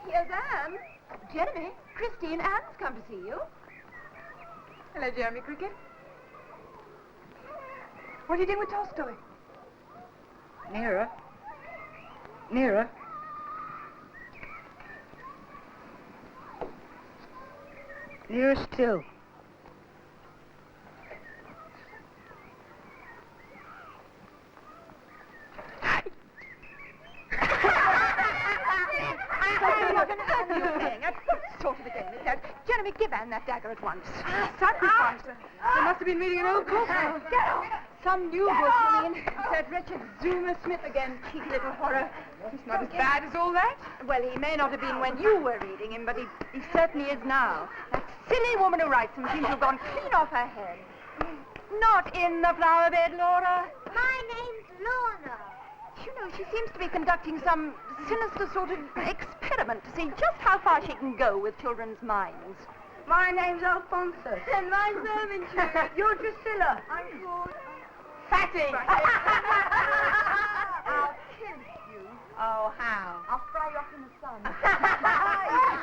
Here's Anne. Jeremy, Christine, Anne's come to see you. Hello, Jeremy Cricket. What are you doing with Tolstoy? Nearer. Nearer. Nearer still. Sort of a game, is that? Jeremy, give Anne that dagger at once. Sacrifice. They must have been reading an old book. Get off! Some new book, you mean? That wretched Zoomer Smith again, cheeky little horror. It's not as bad as all that. Well, he may not have been when you were reading him, but he certainly is now. That silly woman who writes him seems to have gone clean off her head. Not in the flower bed, Laura. My name's Lorna. You know, she seems to be conducting some sinister sort of experiment to see just how far she can go with children's minds. My name's Alphonsus. And mine's Erminshire. You're Drusilla. I'm called... Fatty! I'll kill you. Oh, how? I'll fry you up in the sun.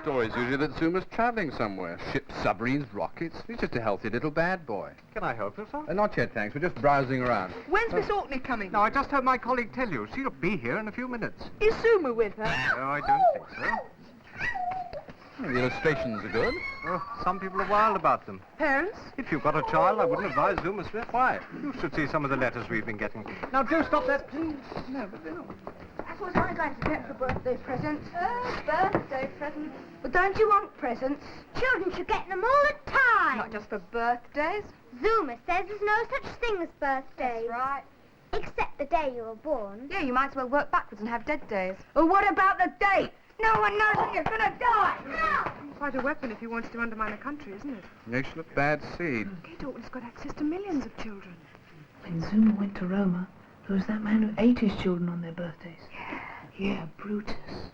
Stories usually that Zoomer's travelling somewhere. Ships, submarines, rockets. He's just a healthy little bad boy. Can I help you, sir? Not yet, thanks. We're just browsing around. When's Miss Orkney coming? No, I just heard my colleague tell you. She'll be here in a few minutes. Is Zoomer with her? No, I don't think so. The illustrations are good. Oh, some people are wild about them. Parents? If you've got a child, I wouldn't advise Zoomer Smith. Why? You should see some of the letters we've been getting. Now, do stop that, please. No, but no. That's what I'm going to get for birthday presents. Birthday presents? But don't you want presents? Children should get them all the time. Not just for birthdays. Zoomer says there's no such thing as birthdays. That's right. Except the day you were born. Yeah, you might as well work backwards and have dead days. Well, what about the date? No one knows when you're going to die. Quite a weapon if he wants to undermine a country, isn't it? Nation of bad seed. Kate Orton's got access to millions of children. When Zoomer went to Roma, there was that man who ate his children on their birthdays. Yeah, Brutus.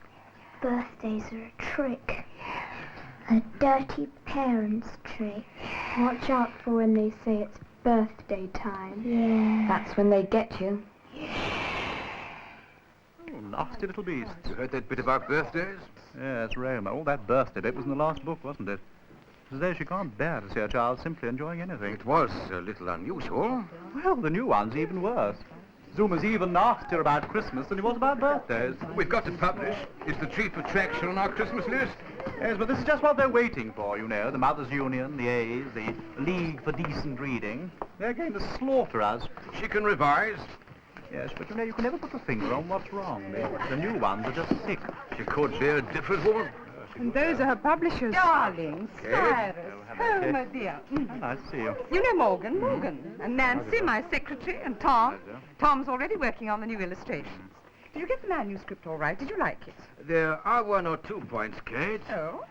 Birthdays are a trick. A dirty parent's trick. Watch out for when they say it's birthday time. Yeah. That's when they get you. Oh, nasty little beast. You heard that bit about birthdays? Yes, Roma. All that birthday bit was in the last book, wasn't it? It's as though she can't bear to see her child simply enjoying anything. It was a little unusual. Well, the new one's even worse. Zoomer's even nastier about Christmas than he was about birthdays. We've got to publish. It's the chief attraction on our Christmas list. Yes, but this is just what they're waiting for, you know. The Mothers' Union, the A's, the League for Decent Reading. They're going to slaughter us. She can revise. Yes, but you know, you can never put the finger on what's wrong. The new ones are just sick. She could be a different woman. And those are her publishers. Darling, Cyrus. Oh, my dear. Nice to see you. You know Morgan? Morgan. And Nancy, my secretary, and Tom. Tom's already working on the new illustrations. Did you get the manuscript all right? Did you like it? There are one or two points, Kate. Oh?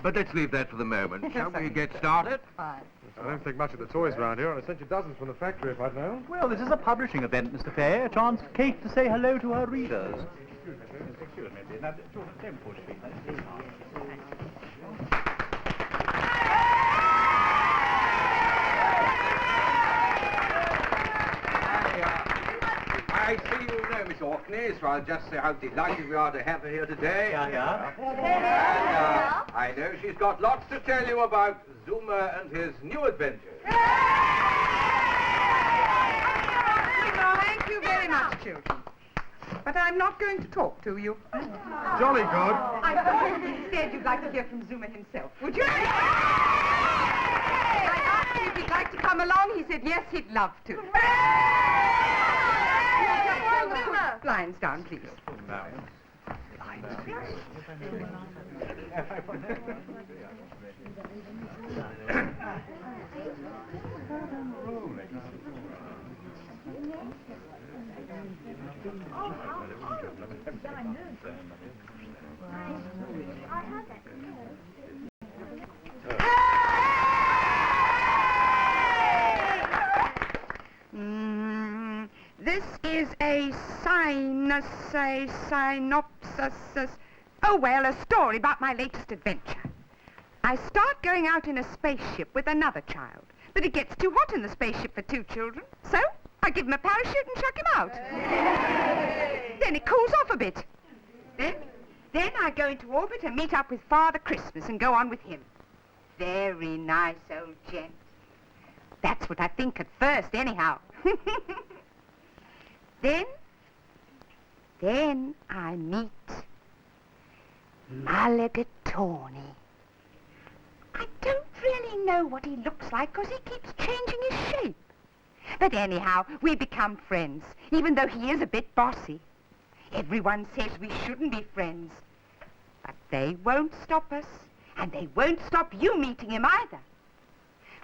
But let's leave that for the moment. Shall we get started? Fine. I don't think much of the toys around here. I sent you dozens from the factory if I'd known. Well, this is a publishing event, Mr. Fay. A chance for Kate to say hello to her readers. Excuse me. Now, don't push me. I see you know Miss Orkney, so I'll just say how delighted we are to have her here today. Yeah. And I know she's got lots to tell you about Zoomer and his new adventures. Thank you very much, children. But I'm not going to talk to you. Jolly good. I thought instead you'd like to hear from Zoomer himself. Would you? I asked him if he'd like to come along. He said yes, he'd love to. Blinds down, please. I had that. synopsis. Oh, well, a story about my latest adventure. I start going out in a spaceship with another child, but it gets too hot in the spaceship for 2 children, so I give him a parachute and chuck him out. Then it cools off a bit. Then I go into orbit and meet up with Father Christmas and go on with him. Very nice old gent. That's what I think at first, anyhow. Then I meet Mulagatawny. I don't really know what he looks like because he keeps changing his shape. But anyhow, we become friends, even though he is a bit bossy. Everyone says we shouldn't be friends. But they won't stop us, and they won't stop you meeting him either.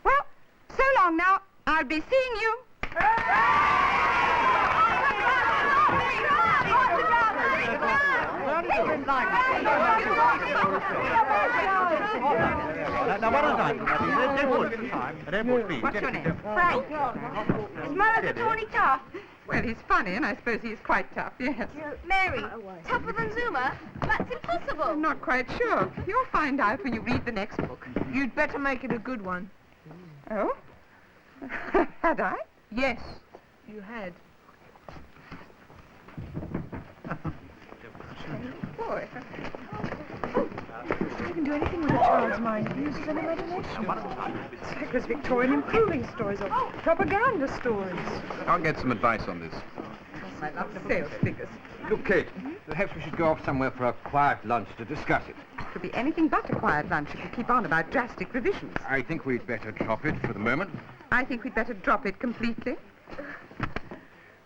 Well, so long now. I'll be seeing you. Now, what is that? What's your name? Frank. Is Mulagatawny tough? Well, he's funny, and I suppose he's quite tough, yes. Mary, tougher than Zuma? That's impossible. I'm not quite sure. You'll find out when you read the next book. You'd better make it a good one. Oh? Had I? Yes, you had. Boy. You can do anything with a child's mind if he uses an imagination. It's like those Victorian improving stories or propaganda stories. I'll get some advice on this. I love the sales figures. Look, Kate, perhaps we should go off somewhere for a quiet lunch to discuss it. It could be anything but a quiet lunch if you keep on about drastic revisions. I think we'd better drop it for the moment. I think we'd better drop it completely.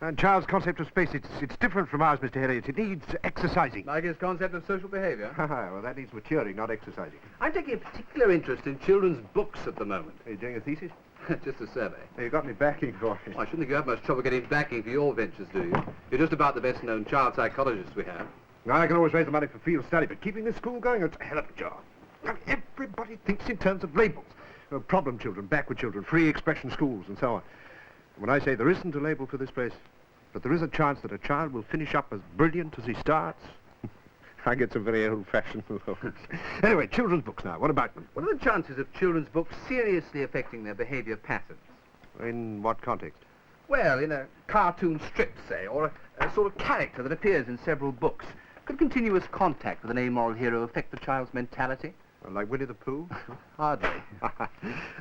And Charles' concept of space, it's different from ours, Mr. Harriet. It needs exercising. Like his concept of social behaviour? Well, that needs maturing, not exercising. I'm taking a particular interest in children's books at the moment. Are you doing a thesis? Just a survey. You got any backing for it? Well, I shouldn't think you have much trouble getting backing for your ventures, do you? You're just about the best-known child psychologists we have. Now, I can always raise the money for field study, but keeping this school going, it's a hell of a job. Now, everybody thinks in terms of labels. Problem children, backward children, free expression schools, and so on. When I say there isn't a label for this place, but there is a chance that a child will finish up as brilliant as he starts, I get some very old-fashioned loans. Anyway, children's books now. What about them? What are the chances of children's books seriously affecting their behaviour patterns? In what context? Well, in a cartoon strip, say, or a sort of character that appears in several books. Could continuous contact with an amoral hero affect the child's mentality? Like Winnie the Pooh? Hardly. Are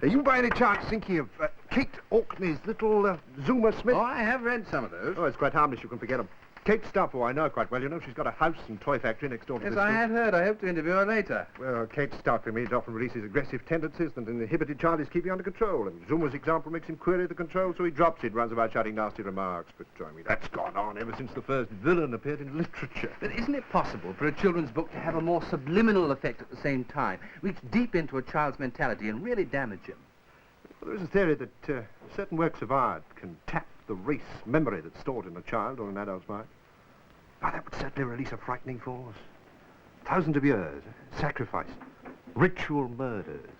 you by any chance thinking of Kate Orkney's little Zuma Smith? Oh, I have read some of those. Oh, it's quite harmless. You can forget them. Kate Stuffer, I know her quite well. You know, she's got a house and toy factory next door to Yes, this I school. have heard. I hope to interview her later. Well, Kate's stout means often releases aggressive tendencies that an inhibited child is keeping under control. And Zuma's example makes him query the control, so he drops it, runs about shouting nasty remarks. But, I mean, that's gone on ever since the first villain appeared in literature. But isn't it possible for a children's book to have a more subliminal effect at the same time, reach deep into a child's mentality and really damage him? Well, there is a theory that certain works of art can tap the race memory that's stored in a child or an adult's mind. Now, that would certainly release a frightening force. Thousands of years, sacrifice, ritual murders,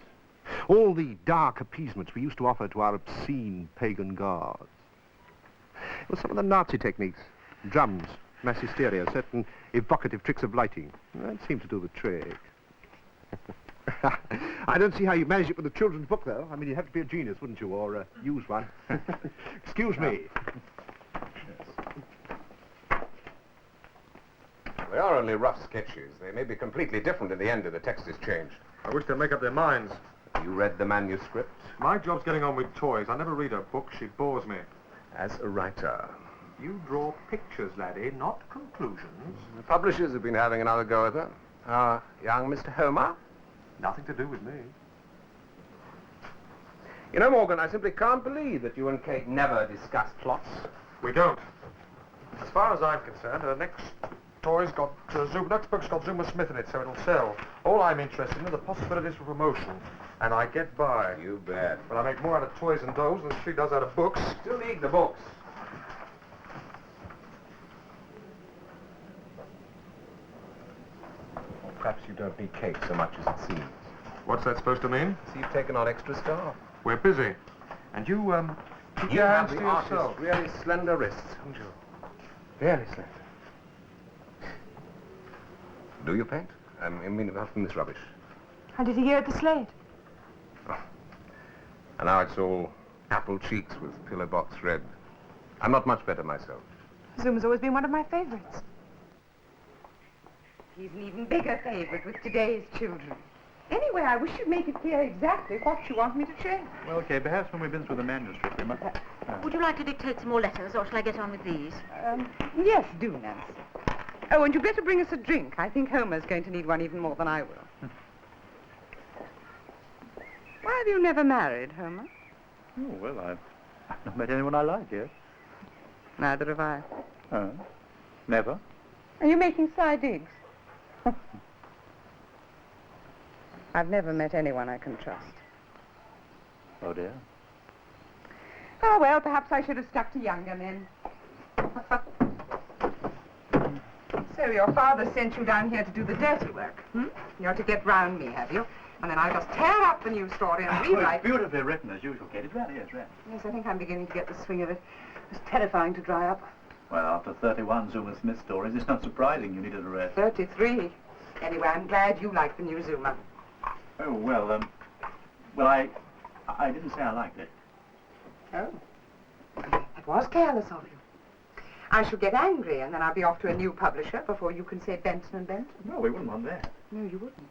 all the dark appeasements we used to offer to our obscene pagan gods. Well, some of the Nazi techniques, drums, mass hysteria, certain evocative tricks of lighting, that seemed to do the trick. I don't see how you manage it with a children's book, though. I mean, you'd have to be a genius, wouldn't you, or use one. Excuse me. They are only rough sketches. They may be completely different in the end if the text is changed. I wish they'd make up their minds. You read the manuscript? My job's getting on with toys. I never read her book. She bores me. As a writer. You draw pictures, laddie, not conclusions. The publishers have been having another go at her. Our young Mr. Homer? Nothing to do with me. You know, Morgan, I simply can't believe that you and Kate never discuss plots. We don't. As far as I'm concerned, her next toy's got next book's got Zuma Smith in it, so it'll sell. All I'm interested in are the possibilities for promotion. And I get by. You bet. But I make more out of toys and dolls than she does out of books. Still need the books. Perhaps you don't need Kate so much as it seems. What's that supposed to mean? So you've taken on extra staff. We're busy. And you, keep You your have hands to the yourself. artist's really slender wrists, haven't you? Very slender. Do you paint? I mean, apart from this rubbish. How did he hear at the slate? And now it's all apple cheeks with pillar box red. I'm not much better myself. Zuma's always been one of my favorites. He's an even bigger favorite with today's children. Anyway, I wish you'd make it clear exactly what you want me to change. Well, okay, perhaps when we've been through the manuscript, we might... Would you like to dictate some more letters, or shall I get on with these? Yes, do, Nancy. Oh, and you better bring us a drink. I think Homer's going to need one even more than I will. Why have you never married, Homer? Oh, well, I've not met anyone I like yet. Neither have I. Never? Are you making sly digs? I've never met anyone I can trust. Oh, dear. Oh, well, perhaps I should have stuck to younger men. So your father sent you down here to do the dirty work, hmm? You're to get round me, have you? And then I'll just tear up the new story and rewrite... It's beautifully written, as usual, Kate. It really is, really. Yes, I think I'm beginning to get the swing of it. It's terrifying to dry up. Well, after 31 Zuma Smith stories, it's not surprising you needed a rest. 33. Anyway, I'm glad you like the new Zuma. Oh, well, well, I didn't say I liked it. Oh. It was careless of you. I shall get angry, and then I'll be off to a new publisher before you can say Benton and Benton. No, we wouldn't want that. No, you wouldn't.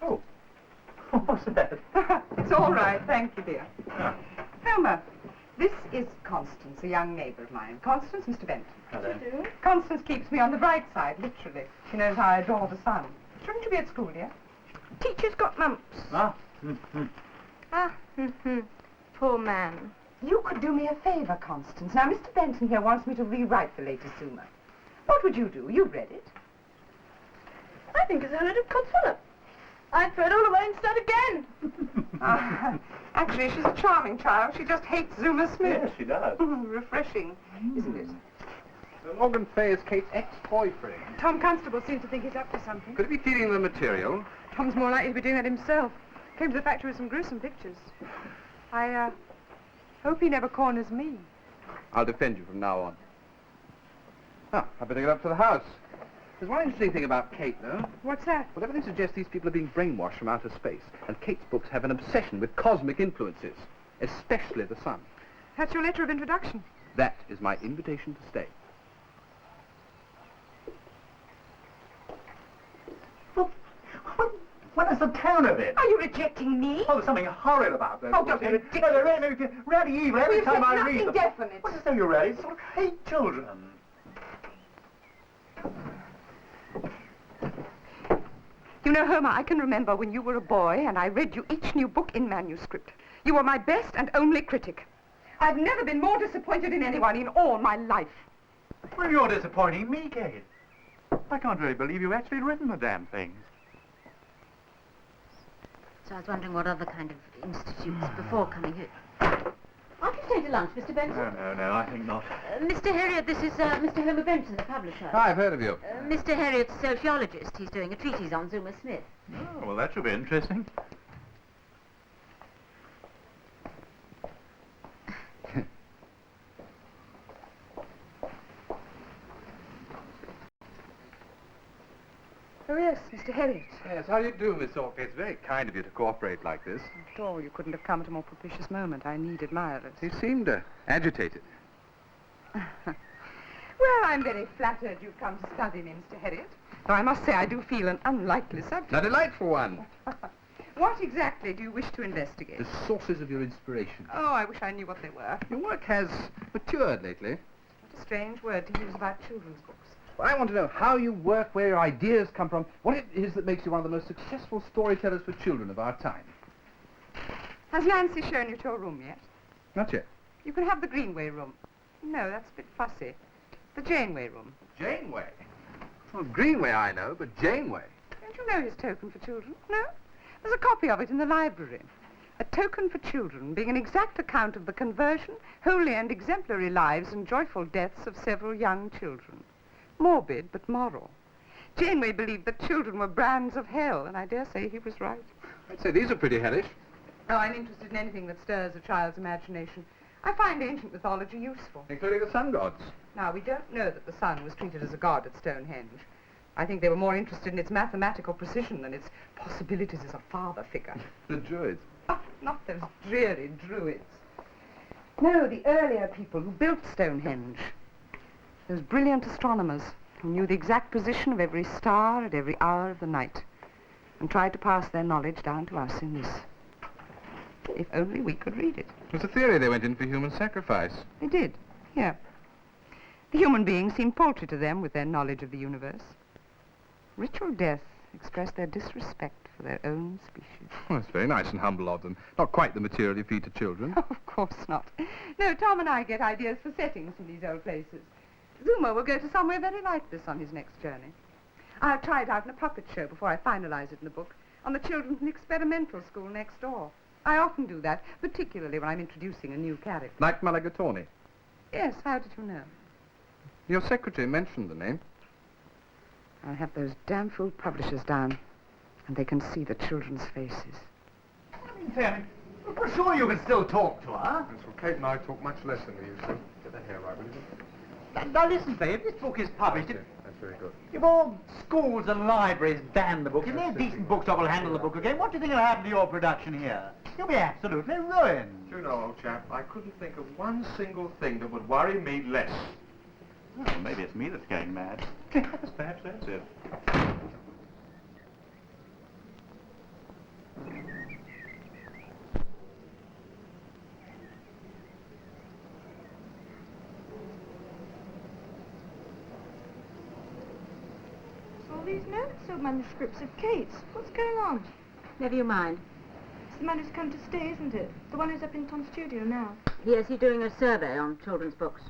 Oh. What's that? It's all right, thank you, dear. Ah. Homer, this is Constance, a young neighbour of mine. Constance, Mr. Benton. Hello. Constance keeps me on the bright side, literally. She knows how I adore the sun. Shouldn't you be at school, dear? Teacher's got mumps. Ah. Poor man. You could do me a favour, Constance. Now, Mr. Benton here wants me to rewrite the latest Zuma. What would you do? You've read it. I think it's a little consolate. I'd throw it all away and start again. Actually, she's a charming child. She just hates Zuma Smith. Yes, she does. Refreshing, isn't it? Morgan Fay is Kate's ex-boyfriend. Tom Constable seems to think he's up to something. Could he be feeding the material? Tom's more likely to be doing it himself. Came to the factory with some gruesome pictures. I hope he never corners me. I'll defend you from now on. Ah, I better get up to the house. There's one interesting thing about Kate, though. What's that? Well, everything suggests these people are being brainwashed from outer space, and Kate's books have an obsession with cosmic influences, especially the sun. That's your letter of introduction. That is my invitation to stay. What is the tone of it? Are you rejecting me? Oh, there's something horrid about those. Oh, don't be ridiculous. No, they're really evil every time I read them. Nothing definite. What is so you really sort of hate children? You know, Homer, I can remember when you were a boy and I read you each new book in manuscript. You were my best and only critic. I've never been more disappointed in anyone in all my life. Well, you're disappointing me, Kate. I can't really believe you've actually written the damn things. So I was wondering what other kind of institutes before coming here. Aren't you staying to lunch, Mr. Benson? No, I think not. Mr. Heriot, this is Mr. Homer Benson, the publisher. Hi, I've heard of you. Mr. Heriot's a sociologist. He's doing a treatise on Zuma Smith. Oh, well, that should be interesting. Oh, yes, Mr. Heriot. Yes, how do you do, Miss Orphy? It's very kind of you to cooperate like this. After all, you couldn't have come at a more propitious moment. I need admirers. He seemed agitated. Well, I'm very flattered you've come to study me, Mr. Heriot. Though I must say I do feel an unlikely subject. A delightful one. What exactly do you wish to investigate? The sources of your inspiration. Oh, I wish I knew what they were. Your work has matured lately. What a strange word to use about children's books. Well, I want to know how you work, where your ideas come from, what it is that makes you one of the most successful storytellers for children of our time. Has Nancy shown you to her room yet? Not yet. You can have the Greenway room. No, that's a bit fussy. The Janeway room. Janeway? Well, Greenway I know, but Janeway. Don't you know his token for children? No? There's a copy of it in the library. A token for children, being an exact account of the conversion, holy and exemplary lives and joyful deaths of several young children. Morbid, but moral. Janeway believed that children were brands of hell, and I dare say he was right. I'd say these are pretty hellish. Oh, I'm interested in anything that stirs a child's imagination. I find ancient mythology useful. Including the sun gods. Now, we don't know that the sun was treated as a god at Stonehenge. I think they were more interested in its mathematical precision than its possibilities as a father figure. The Druids? Oh, not those dreary Druids. No, the earlier people who built Stonehenge. Those brilliant astronomers who knew the exact position of every star at every hour of the night and tried to pass their knowledge down to us in this. If only we could read it. It was a theory they went in for human sacrifice. They did, here. The human beings seemed paltry to them with their knowledge of the universe. Ritual death expressed their disrespect for their own species. Well, it's very nice and humble of them. Not quite the material you feed to children. Oh, of course not. No, Tom and I get ideas for settings from these old places. Zuma will go to somewhere very like this on his next journey. I'll try it out in a puppet show before I finalize it in the book, on the children's experimental school next door. I often do that, particularly when I'm introducing a new character. Like Mulagatawny. Yes, how did you know? Your secretary mentioned the name. I'll have those damn fool publishers down, and they can see the children's faces. In fairness, we're sure you can still talk to her. Yes, well, Kate and I talk much less than we used to. Get the hair right, will you? Now listen, babe, this book is published. That's very good. If all schools and libraries ban the book, if no decent bookstop will handle the book again, what do you think will happen to your production here? You'll be absolutely ruined. Do you know, old chap, I couldn't think of one single thing that would worry me less. Well, maybe it's me that's going mad. Perhaps that's it. All these notes or manuscripts of Kate's. What's going on? Never you mind. It's the man who's come to stay, isn't it? The one who's up in Tom's studio now. Yes, he's doing a survey on children's books.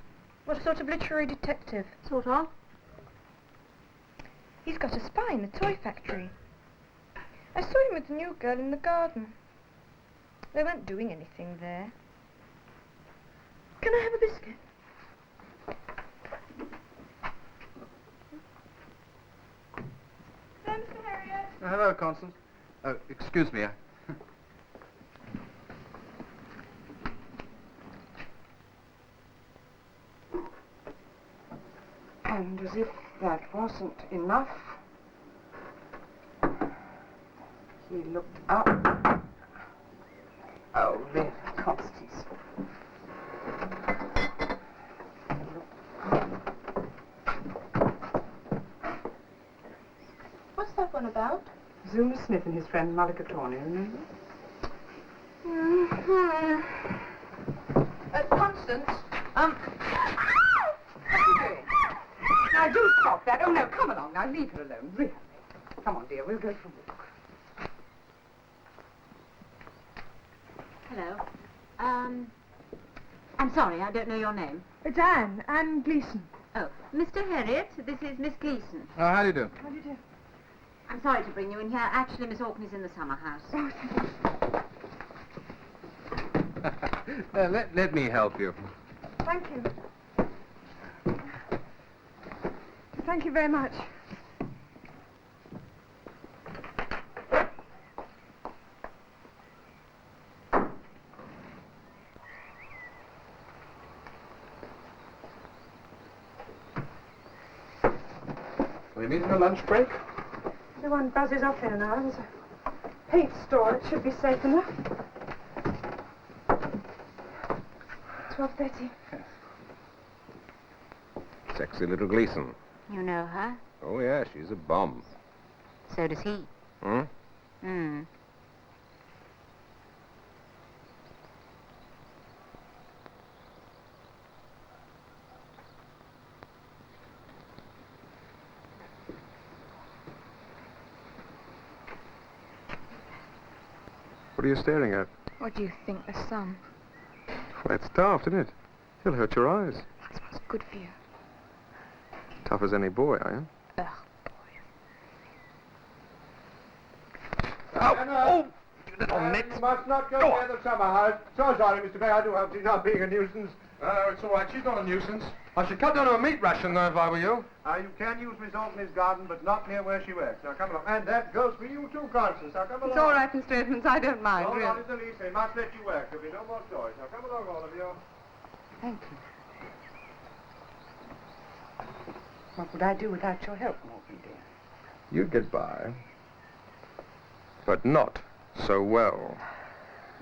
What sort of literary detective? Sort of. He's got a spy in the toy factory. I saw him with the new girl in the garden. They weren't doing anything there. Can I have a biscuit? Hello, Mr. Harriet. Hello, Constance. Excuse me. And as if that wasn't enough, he looked up. Oh, really, Constance. What's that one about? Zuma Smith and his friend Mulagatawny, remember? Constance, What are you doing? Now, do stop that. Oh, no, come along. Now, leave her alone, really. Come on, dear, we'll go for a walk. Hello. I'm sorry, I don't know your name. it's Anne Gleason. Oh, Mr. Harriet, this is Miss Gleason. Oh, how do you do? How do you do? I'm sorry to bring you in here. Actually, Miss Orkney's in the summer house. Oh, Let me help you. thank you. Thank you very much. We meet in a lunch break? Everyone buzzes off here now. There's a paint store. It should be safe enough. 12:30. Sexy little Gleason. You know her? Oh, yeah, she's a bomb. So does he. Hmm? Hmm. What are you staring at? What do you think, the sun? Well, that's daft, isn't it? He'll hurt your eyes. That's what's good for you. Tough as any boy, are you? Ugh, Oh, you little nit. You must not go near the summer house. So sorry, Mr. Bay, I do hope she's not being a nuisance. It's all right. She's not a nuisance. I should cut down on a meat ration, though, if I were you. You can use Miss Orkney's garden, but not near where she works. Now, come along. And that goes for you too, Constance. Now, come along. It's all right, Mr. Edmonds. I don't mind, No, really. not in the least. They must let you work. There'll be no more stories. Now, come along, all of you. Thank you. What would I do without your help, Morgan, dear? You'd get by. But not so well.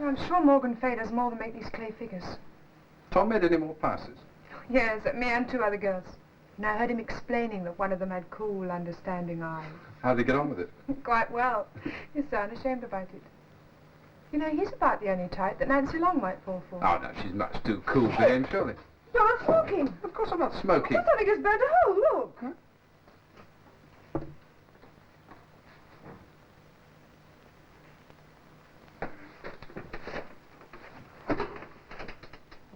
I'm sure Morgan Fay does more than make these clay figures. Tom made any more passes? Yes, me and 2 other girls. And I heard him explaining that one of them had cool, understanding eyes. How'd he get on with it? Quite well. He's so unashamed about it. You know, he's about the only type that Nancy Long might fall for. Oh, no, she's much too cool for him, surely. You're not smoking. Of course I'm not smoking. That's only just burnt a hole, look. Huh?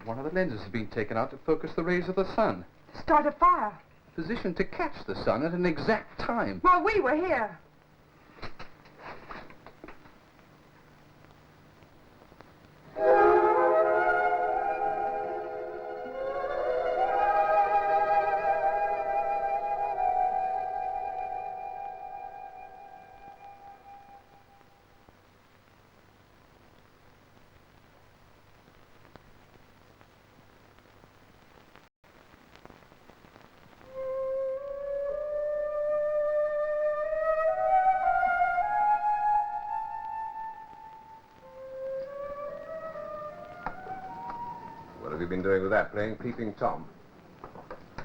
One of the lenses has been taken out to focus the rays of the sun. Start a fire. Positioned to catch the sun at an exact time. While we were here. What have you been doing with that, playing Peeping Tom?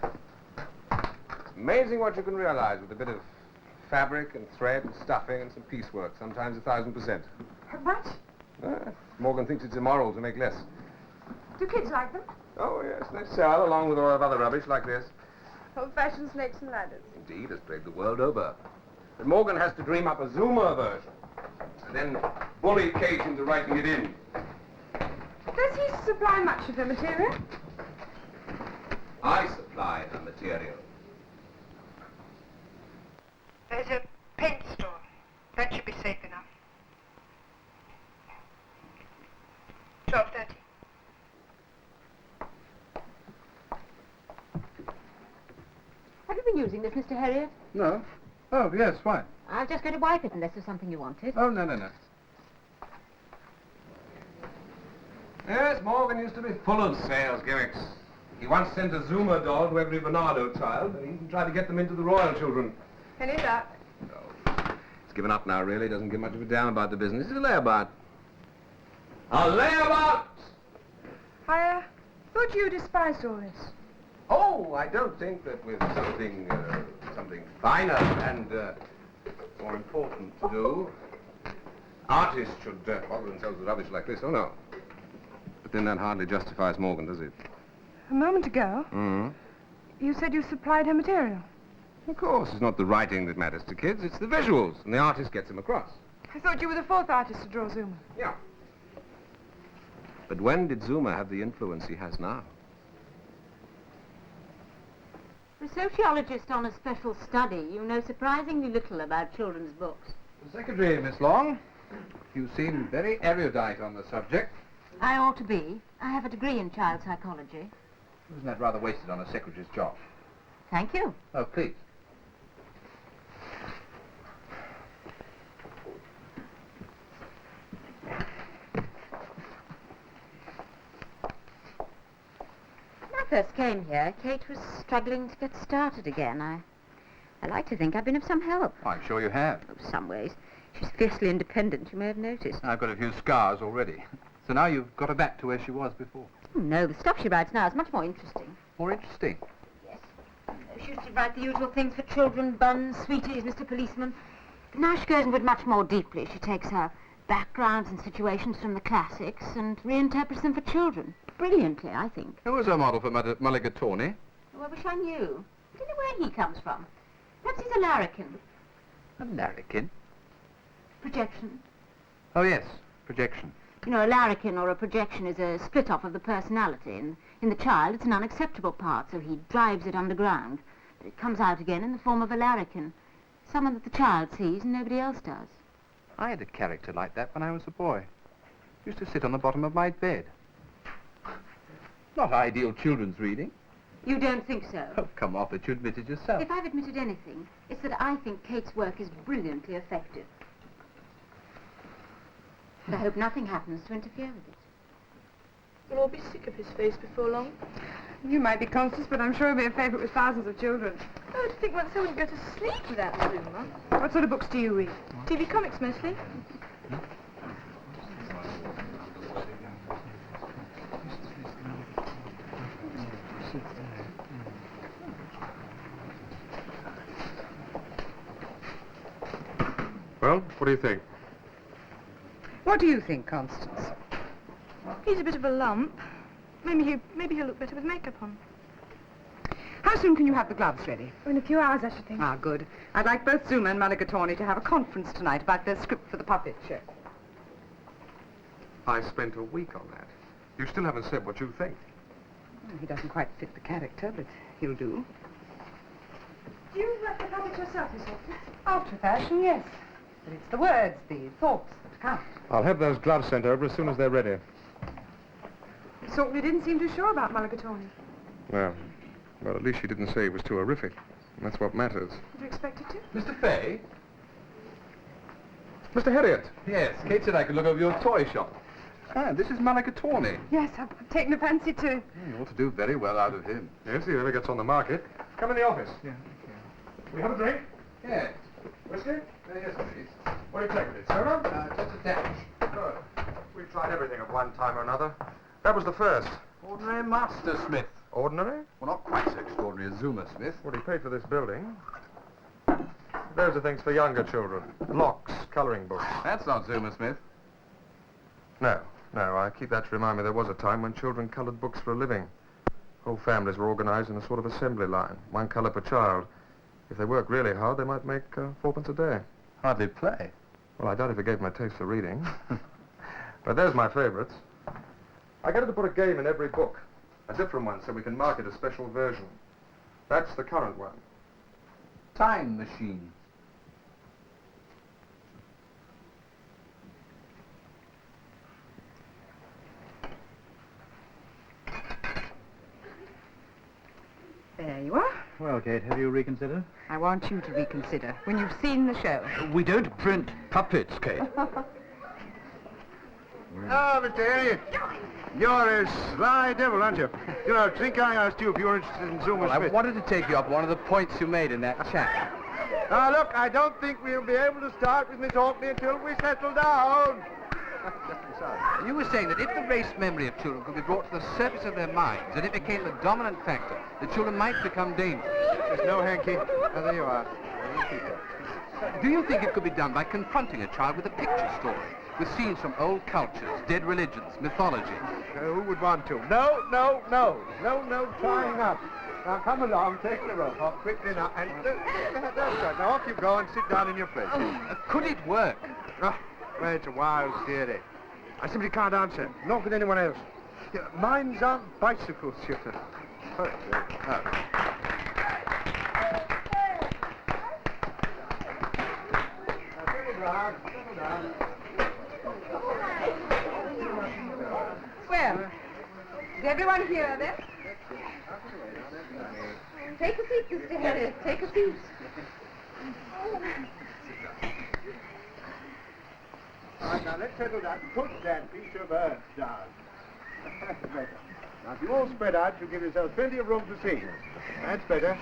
It's amazing what you can realize with a bit of fabric and thread and stuffing and some piecework, sometimes 1,000%. How much? Morgan thinks it's immoral to make less. Do kids like them? Oh, yes, they sell along with a lot of other rubbish like this. Old-fashioned snakes and ladders. Indeed, has played the world over. But Morgan has to dream up a Zoomer version and then bully Kate into writing it in. Does he supply much of the material? I supply the material. There's a paint store. That should be safe enough. 12:30. Have you been using this, Mr. Harriet? No. Oh, yes, why? I was just going to wipe it unless there's something you wanted. Oh, no, no, no. Yes, Morgan used to be full of sales gimmicks. He once sent a Zoomer doll to every Bernardo child, and he even tried to get them into the royal children. Any luck? No. He's given up now, really. Doesn't give much of a damn about the business. He's a layabout. A layabout! I thought you despised all this. Oh, I don't think that with something finer and more important to do, artists should bother themselves with rubbish like this. Oh, no. But then that hardly justifies Morgan, does it? A moment ago, Mm-hmm. you said you supplied her material. Of course, it's not the writing that matters to kids, it's the visuals, and the artist gets them across. I thought you were the 4th artist to draw Zuma. Yeah. But when did Zuma have the influence he has now? For a sociologist on a special study, you know surprisingly little about children's books. The secretary, Miss Long. You seem very erudite on the subject. I ought to be. I have a degree in child psychology. Isn't that rather wasted on a secretary's job? Thank you. Oh, please. When I first came here, Kate was struggling to get started again. I like to think I've been of some help. I'm sure you have. In some ways. She's fiercely independent, you may have noticed. I've got a few scars already. So now you've got her back to where she was before. Oh, no, the stuff she writes now is much more interesting. More interesting? Yes. She used to write the usual things for children, buns, sweeties, Mr. Policeman. But now she goes into it much more deeply. She takes her backgrounds and situations from the classics and reinterprets them for children. Brilliantly, I think. Who was her model for Mulagatawny? Oh, I wish I knew. I don't know where he comes from. Perhaps he's a larrikin. A larrikin? Projection. Oh, yes. Projection. You know, a larrikin or a projection is a split-off of the personality. And in the child, it's an unacceptable part, so he drives it underground. But it comes out again in the form of a larrikin. Someone that the child sees and nobody else does. I had a character like that when I was a boy. Used to sit on the bottom of my bed. Not ideal children's reading. You don't think so? Oh, come off it. You admit it yourself. If I've admitted anything, it's that I think Kate's work is brilliantly effective. But I hope nothing happens to interfere with it. You'll all be sick of his face before long. You might be Constance, but I'm sure it'll be a favourite with thousands of children. I would think once I wouldn't go to sleep without Zuma. What sort of books do you read? TV comics mostly. Well, what do you think? What do you think, Constance? He's a bit of a lump. Maybe he'll look better with makeup on. How soon can you have the gloves ready? In a few hours, I should think. Ah, good. I'd like both Zuma and Mulagatawny to have a conference tonight about their script for the puppet show. I spent a week on that. You still haven't said what you think. Well, he doesn't quite fit the character, but he'll do. Do you write the puppet yourself, Miss Hopkins? After fashion, yes. But it's the words, the thoughts that count. I'll have those gloves sent over as soon as they're ready. So you didn't seem too sure about Mulagatawny. Well, at least she didn't say he was too horrific. And that's what matters. Did you expect it to? Mr. Fay? Mr. Harriet? Yes, Kate said I could look over your toy shop. Ah, this is Mulagatawny. Yes, I've taken a fancy to... You ought to do very well out of him. Yes, if he ever gets on the market. Come in the office. Yeah. We have a drink? Yes. Whiskey? Yes, please. What do you take with it, soda? Just a dash. Good. We've tried everything at one time or another. That was the first. Ordinary master smith. Ordinary? Well, not quite so extraordinary as Zuma Smith. What he paid for this building? Those are things for younger children. Blocks, colouring books. That's not Zuma Smith. No, I keep that to remind me there was a time when children coloured books for a living. Whole families were organised in a sort of assembly line. One colour per child. If they worked really hard, they might make 4p a day. Hardly play. Well, I doubt if it gave my taste for reading. But there's my favourites. I get her to put a game in every book. A different one, so we can market a special version. That's the current one. Time machine. There you are. Well, Kate, have you reconsidered? I want you to reconsider when you've seen the show. We don't print puppets, Kate. Oh, Mr. Harriet, you're a sly devil, aren't you? You know, I think I asked you if you were interested in Zuma I Smith. wanted to take you up one of the points you made in that chat. Now, look, I don't think we'll be able to start with Miss Orkney until we settle down. You were saying that if the race memory of children could be brought to the surface of their minds and it became the dominant factor, the children might become dangerous. There's no hanky. Oh, there you are. Do you think it could be done by confronting a child with a picture story, with scenes from old cultures, dead religions, mythology? Who would want to? No, trying up. Now, come along, take the rope off quickly now, and that's right. Now, off you go and sit down in your place. Could it work? Oh, well, it's a wild theory. I simply can't answer. Not with anyone else. Yeah, minds aren't bicycles, Shifter. Well, is everyone here then? Take a seat, Mr. Harriet. Take a seat. All right, now let's settle down. Put that piece of earth down. That's better. Now, if you all spread out, you'll give yourselves plenty of room to see. That's better.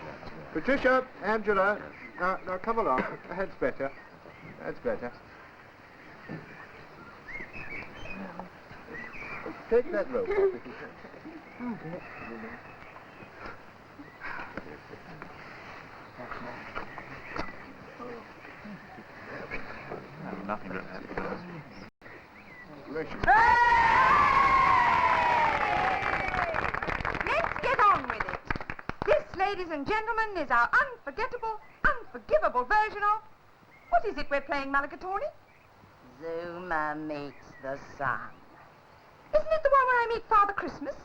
Patricia, Angela, now come along. That's better. That's better. Take that rope off if you can. Oh, dear. Nothing to that. Let's get on with it. This, ladies and gentlemen, is our unforgettable, unforgivable version of... What is it we're playing, Mulagatawny? Zuma meets the sun. Isn't it the one where I meet Father Christmas?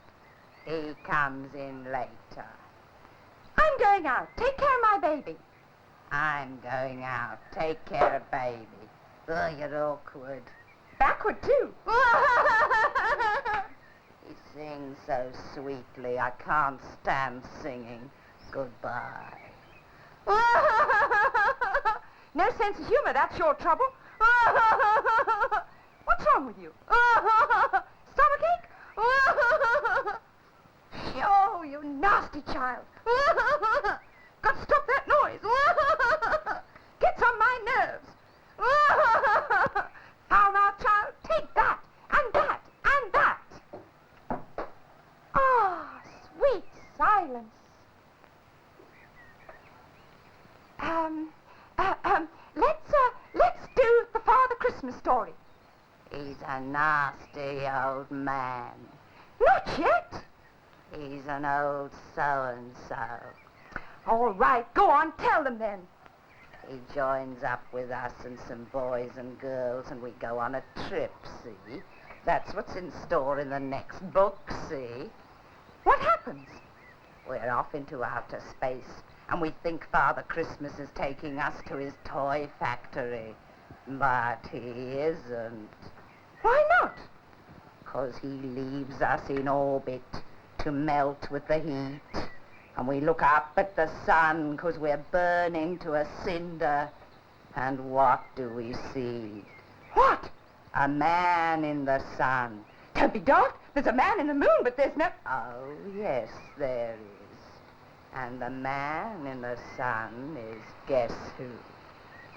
He comes in later. I'm going out. Take care of my baby. I'm going out. Take care of baby. Oh, you're awkward. Backward, too. He sings so sweetly, I can't stand singing. Goodbye. No sense of humor, that's your trouble. What's wrong with you? Stomachache? Oh, you child. Got to stop that noise. Gets on my nerves. Now, now, child, take that, and that, and that. Ah, sweet silence. Let's do the Father Christmas story. He's a nasty old man. Not yet. He's an old so-and-so. All right, go on, tell them then. He joins up with us and some boys and girls, and we go on a trip, see? That's what's in store in the next book, see? What happens? We're off into outer space, and we think Father Christmas is taking us to his toy factory. But he isn't. Why not? 'Cause he leaves us in orbit to melt with the heat. And we look up at the sun 'cause we're burning to a cinder. And what do we see? What? A man in the sun. Don't be daft. There's a man in the moon, but there's no... Oh, yes, there is. And the man in the sun is, guess who?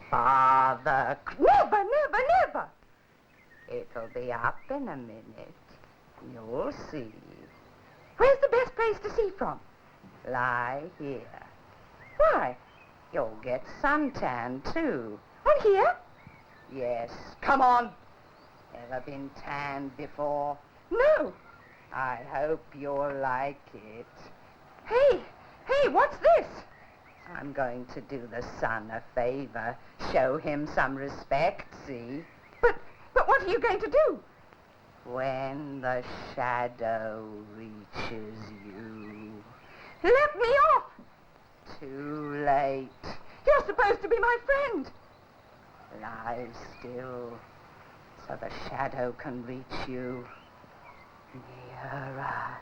Father... Never, never, never! It'll be up in a minute. You'll see. Where's the best place to see from? Lie here. Why? You'll get suntan, too. On here? Yes. Come on. Ever been tanned before? No. I hope you'll like it. Hey, what's this? I'm going to do the sun a favor. Show him some respect, see? But what are you going to do? When the shadow reaches you. Let me off! Too late. You're supposed to be my friend. Lie still, so the shadow can reach you. Nearer,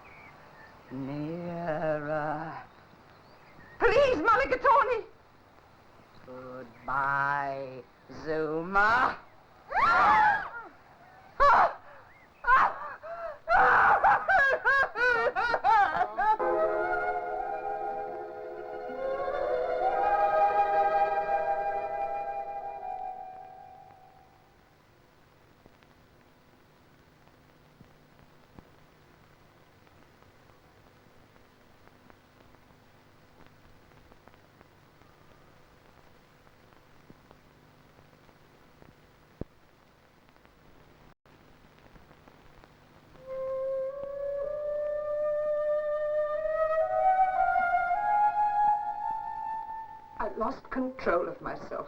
nearer. Please, Mulagatawny. Goodbye, Zuma. I lost control of myself.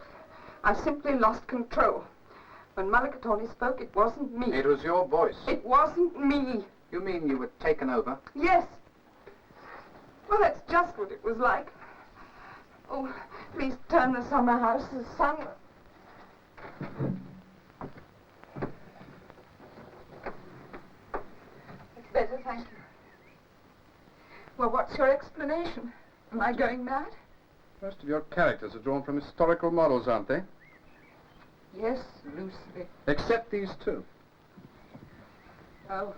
I simply lost control. When Mulagatawny spoke, it wasn't me. It was your voice. It wasn't me. You mean you were taken over? Yes. Well, that's just what it was like. Oh, please turn the summer house, the sun... It's better, thank you. Well, what's your explanation? Am I going mad? Most of your characters are drawn from historical models, aren't they? Yes, loosely. Except these two. Oh.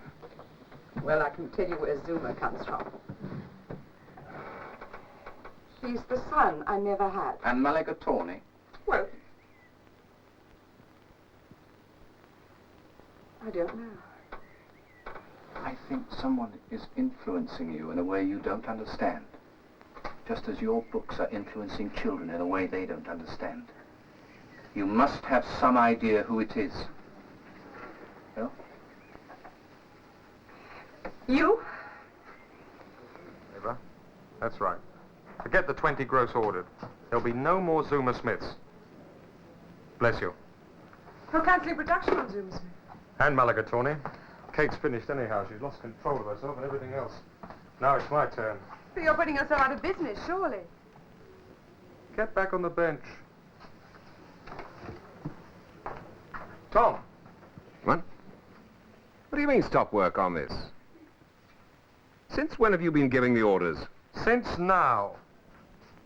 Well, I can tell you where Zuma comes from. He's the son I never had. And Mulagatawny? Well, I don't know. I think someone is influencing you in a way you don't understand. Just as your books are influencing children in a way they don't understand. You must have some idea who it is. Well? You? Eva, that's right. Forget the 20 gross ordered. There'll be no more Zuma Smiths. Bless you. We're cancelling production on Zuma Smith. And Mulagatawny. Kate's finished anyhow. She's lost control of herself and everything else. Now it's my turn. But you're putting yourself out of business, surely. Get back on the bench. Tom. What? What do you mean, stop work on this? Since when have you been giving the orders? Since now.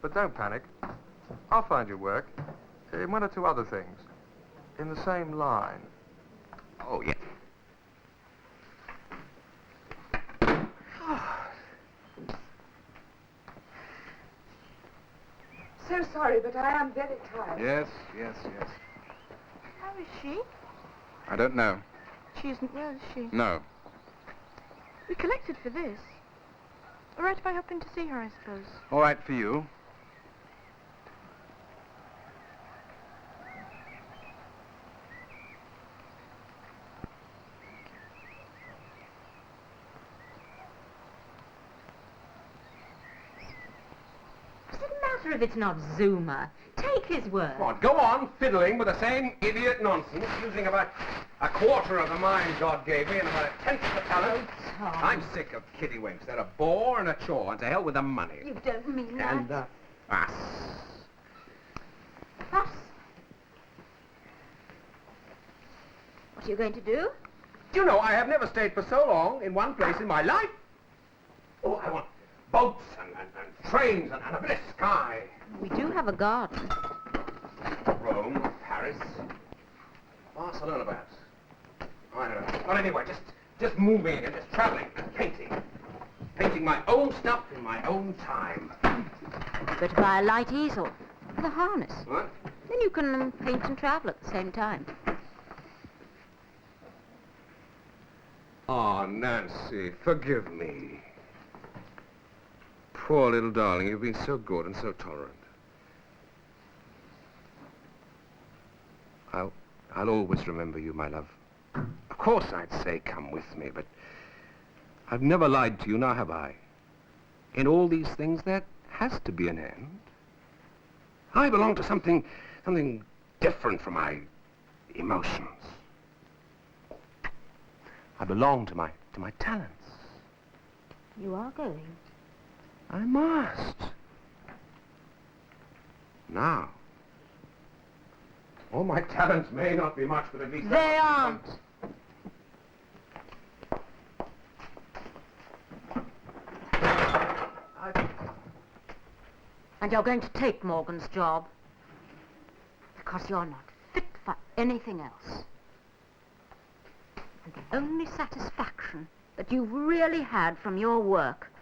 But don't panic. I'll find you work. In one or two other things. In the same line. Oh, yeah. sorry, but I am very tired. Yes, yes, yes. How is she? I don't know. She isn't well, is she? No. We collected for this. All right if I hop in to see her, I suppose. All right for you. What's the matter if it's not Zuma? Take his word. Come on, go on fiddling with the same idiot nonsense, using about a quarter of the mind God gave me and about a tenth of the talent. Oh, Tom. I'm sick of kittywinks. They're a bore and a chore, and to hell with the money. You don't mean And that. us. Us? What are you going to do? Do you know, I have never stayed for so long in one place in my life. Oh, I want boats and trains and a bit of sky. We do have a garden. Rome, Paris, Barcelona, perhaps. I don't know. Not anywhere, just moving and just traveling and painting. Painting my own stuff in my own time. Better buy a light easel with a harness. What? Then you can paint and travel at the same time. Oh, Nancy, forgive me. Poor little darling, you've been so good and so tolerant. I'll always remember you, my love. Of course I'd say come with me, but I've never lied to you, now have I? In all these things, there has to be an end. I belong to something different from my emotions. I belong to my talents. You are going. I must. Now. All my talents may not be much, but at least... They aren't. And you're going to take Morgan's job. Because you're not fit for anything else. And the only satisfaction that you've really had from your work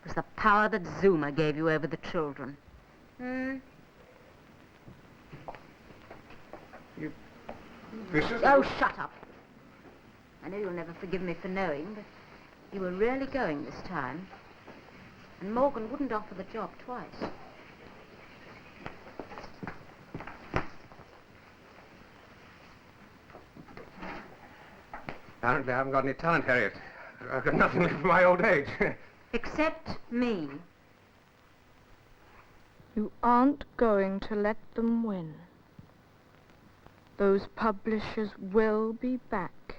was the power that Zuma gave you over the children. Vicious? Oh, shut up. I know you'll never forgive me for knowing, but you were really going this time. And Morgan wouldn't offer the job twice. Apparently I haven't got any talent, Harriet. I've got nothing left for my old age. Except me. You aren't going to let them win. Those publishers will be back.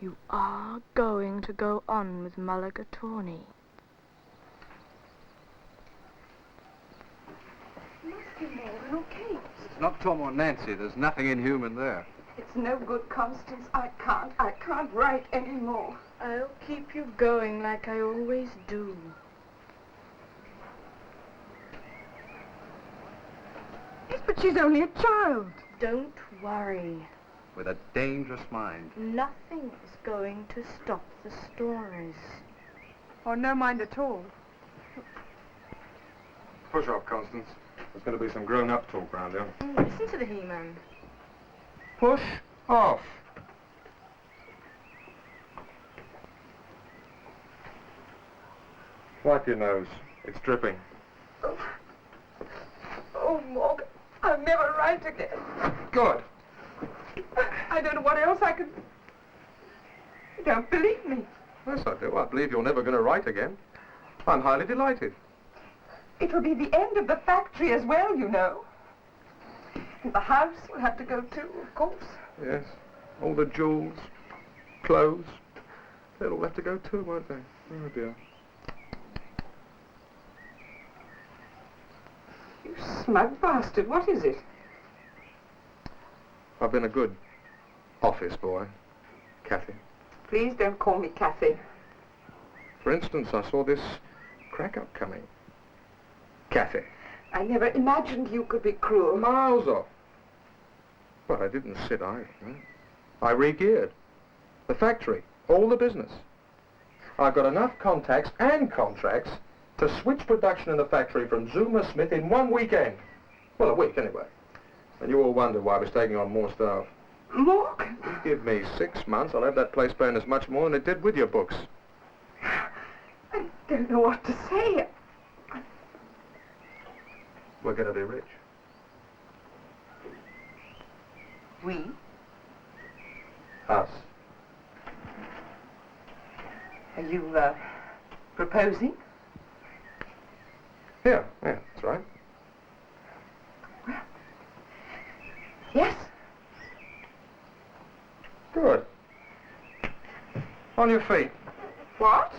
You are going to go on with Mulagatawny. Must be Morgan or Kate. It's not Tom or Nancy. There's nothing inhuman there. It's no good, Constance. I can't write anymore. I'll keep you going like I always do. Yes, but she's only a child. Don't worry. With a dangerous mind. Nothing is going to stop the stories. Or no mind at all. Push off, Constance. There's going to be some grown-up talk round here. Listen to the He-Man. Push off. Wipe your nose. It's dripping. Oh, Morgan, I'll never write again. Good. I don't know what else I could... You don't believe me. Yes, I do. I believe you're never going to write again. I'm highly delighted. It will be the end of the factory as well, you know. And the house will have to go too, of course. Yes. All the jewels, clothes, they'll all have to go too, won't they? Oh, dear. You smug bastard, what is it? I've been a good office boy, Kathy. Please don't call me Kathy. For instance, I saw this crack-up coming. Kathy. I never imagined you could be cruel. Miles off. But I didn't sit idle. No. I re-geared. The factory, all the business. I've got enough contacts and contracts to switch production in the factory from Zuma Smith in 1 weekend. Well, a week, anyway. And you all wonder why I was taking on more staff. Look! You give me 6 months, I'll have that place paying as much more than it did with your books. I don't know what to say. We're going to be rich. We? Us. Are you, proposing? Yeah, that's right. Yes. Good. On your feet. What?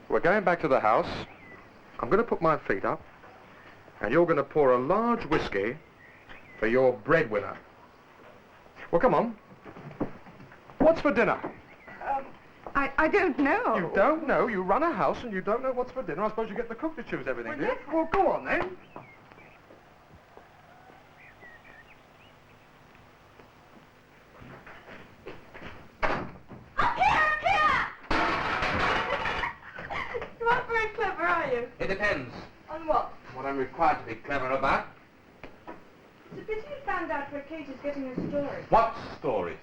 We're going back to the house. I'm going to put my feet up, and you're going to pour a large whiskey for your breadwinner. Well, come on. What's for dinner? I don't know. You don't know? You run a house and you don't know what's for dinner? I suppose you get the cook to choose everything, do you? yes. Well, go on, then. You aren't very clever, are you? It depends. On what? What I'm required to be clever about. It's a pity you found out where Kate is getting her story. What stories?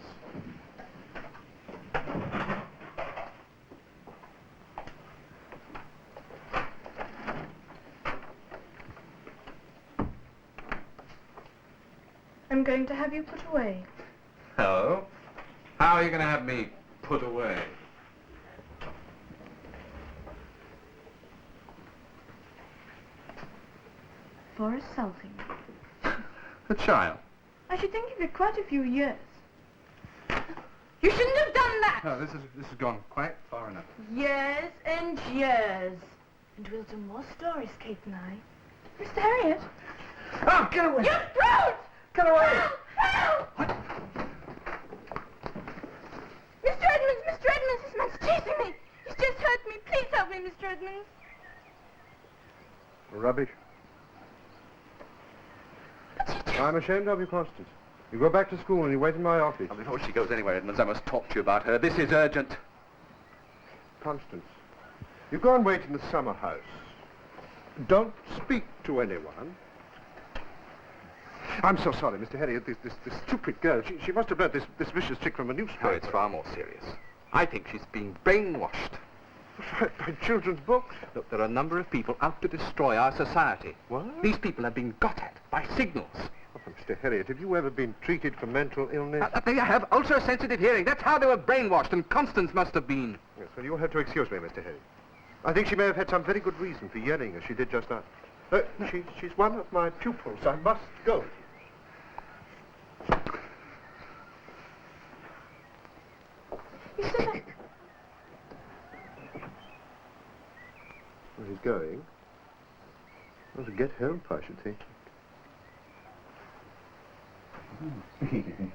I'm going to have you put away. Oh? How are you going to have me put away? For assaulting. A child. I should think you've had quite a few years. You shouldn't have done that! No, this has gone quite far enough. Years and years. And we'll do more stories, Kate and I. Mr. Harriet. Oh, get away! You brute! Get away! Help! Mr. Edmonds, this man's chasing me! He's just hurt me. Please help me, Mr. Edmonds. Rubbish. I'm ashamed of you, Constance. You go back to school and you wait in my office. Now, before she goes anywhere, Edmonds, I must talk to you about her. This is urgent. Constance, you go and wait in the summer house. Don't speak to anyone. I'm so sorry, Mr. Harriet. This stupid girl, she must have learnt this vicious trick from a newspaper. No, it's far more serious. I think she's being brainwashed. By children's books? Look, there are a number of people out to destroy our society. What? These people have been got at by signals. Oh, Mr. Harriet, have you ever been treated for mental illness? They have ultra-sensitive hearing. That's how they were brainwashed, and Constance must have been. Yes, well, you'll have to excuse me, Mr. Harriet. I think she may have had some very good reason for yelling as she did just now. She's one of my pupils. I must go. You said that... Where he's going? Well, to get help, I should think.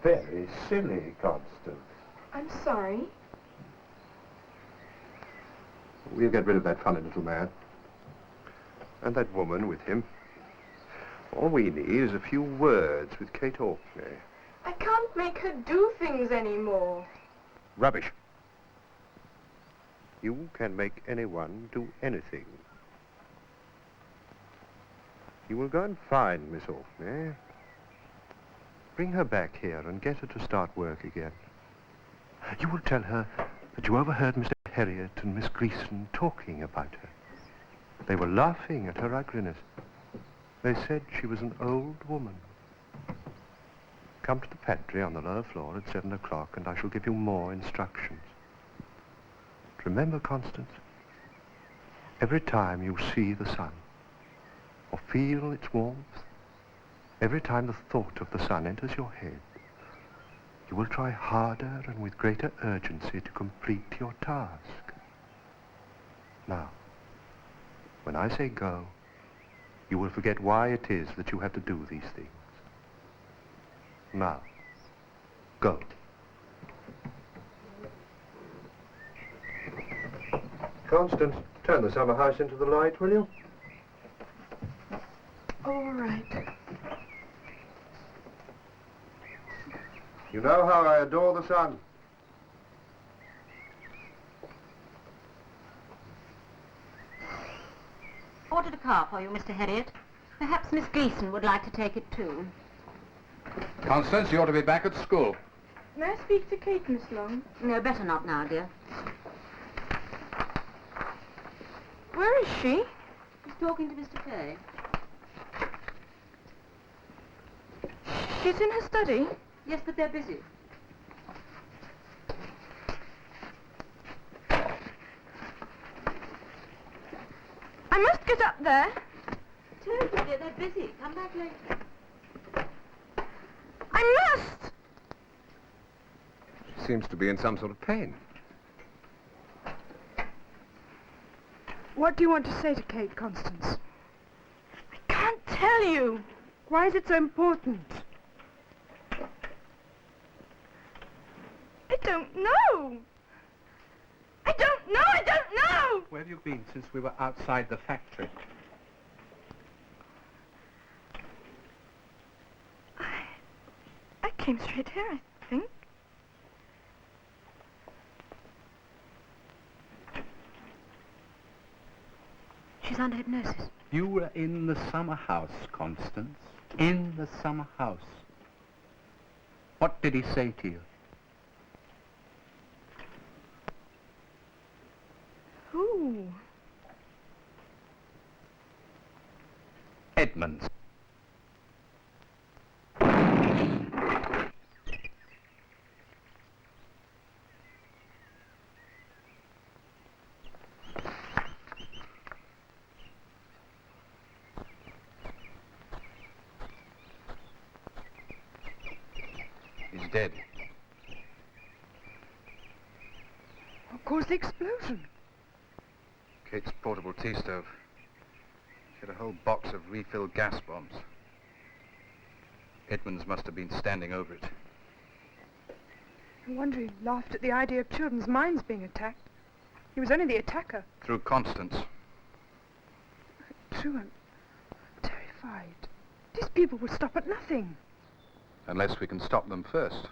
Very silly, Constance. I'm sorry. We'll get rid of that funny little man. And that woman with him. All we need is a few words with Kate Orkney. I can't make her do things anymore. Rubbish. You can make anyone do anything. You will go and find Miss Orkney. Bring her back here and get her to start work again. You will tell her that you overheard Mr. Harriet and Miss Gleason talking about her. They were laughing at her ugliness. They said she was an old woman. Come to the pantry on the lower floor at 7 o'clock and I shall give you more instructions. Remember, Constance, every time you see the sun or feel its warmth, every time the thought of the sun enters your head, you will try harder and with greater urgency to complete your task. Now, when I say go, you will forget why it is that you have to do these things. Now, go. Constance, turn the summer house into the light, will you? All right. You know how I adore the sun. Ordered a car for you, Mr. Herriot. Perhaps Miss Gleason would like to take it too. Constance, you ought to be back at school. May I speak to Kate, Miss Long? No, better not now, dear. Where is she? She's talking to Mr. Fay. She's in her study. Yes, but they're busy. I must get up there. Told you, dear, they're busy. Come back later. I must! She seems to be in some sort of pain. What do you want to say to Kate, Constance? I can't tell you. Why is it so important? I don't know. I don't know. I don't know. Where have you been since we were outside the factory? I came straight here, I think. She's under hypnosis. You were in the summer house, Constance. In the summer house. What did he say to you? Who? Edmonds. He's dead. What caused the explosion? Kate's portable tea stove. She had a whole box of refilled gas bombs. Edmonds must have been standing over it. I wonder he laughed at the idea of children's minds being attacked. He was only the attacker. Through Constance. True, I'm terrified. These people will stop at nothing. Unless we can stop them first.